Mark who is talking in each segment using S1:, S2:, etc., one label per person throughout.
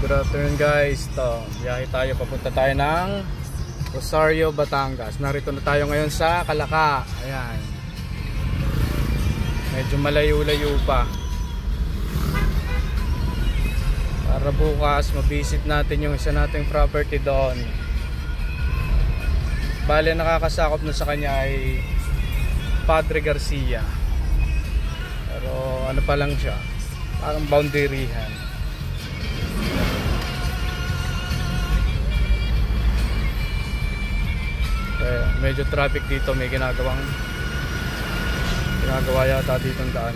S1: Good afternoon guys. Biyahe tayo, papunta tayo ng Rosario, Batangas. Narito na tayo ngayon sa Calaca. Ayan. Medyo malayo-layo pa. Para bukas mabisit natin yung isa nating property doon. Bale, nakakasakop na sa kanya ay Padre Garcia. Pero ano pa lang siya, parang boundaryhan. Medyo traffic dito, may ginagawa yata dito ang daan.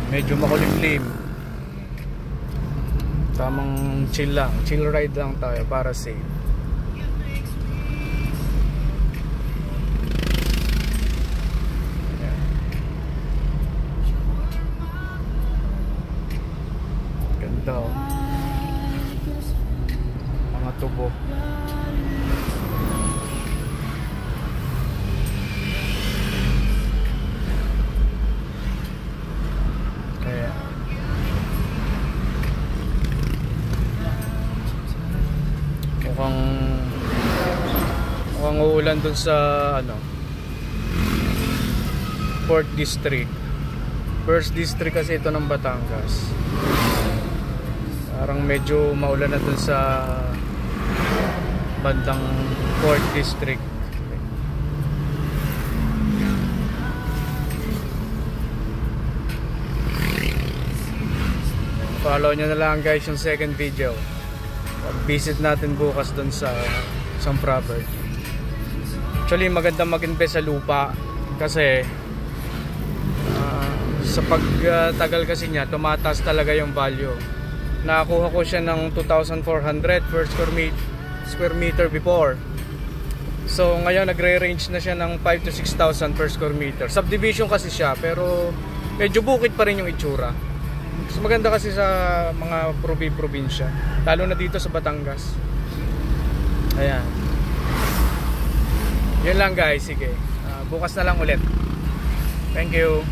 S1: Medyo makulimlim. Tamang chill lang, chill ride lang tayo para safe. Ayan. Ganda oh. Mga tubo. Mukhang uulan dun sa Fourth District. First District kasi ito ng Batangas. Parang medyo maulan na dun sa bandang Fourth District. Follow nyo na lang guys yung second video. Visit natin bukas dun sa isang property. Actually maganda mag-invest sa lupa kasi sa pagtagal kasi niya tumataas talaga yung value. Nakakuha ko siya ng 2,400 per square meter before. So ngayon nagre-range na siya ng 5 to 6,000 per square meter. Subdivision kasi siya pero medyo bukid pa rin yung itsura. Mas maganda kasi sa mga probinsya, lalo na dito sa Batangas. Ayan. Yun lang guys, sige. Bukas na lang ulit. Thank you.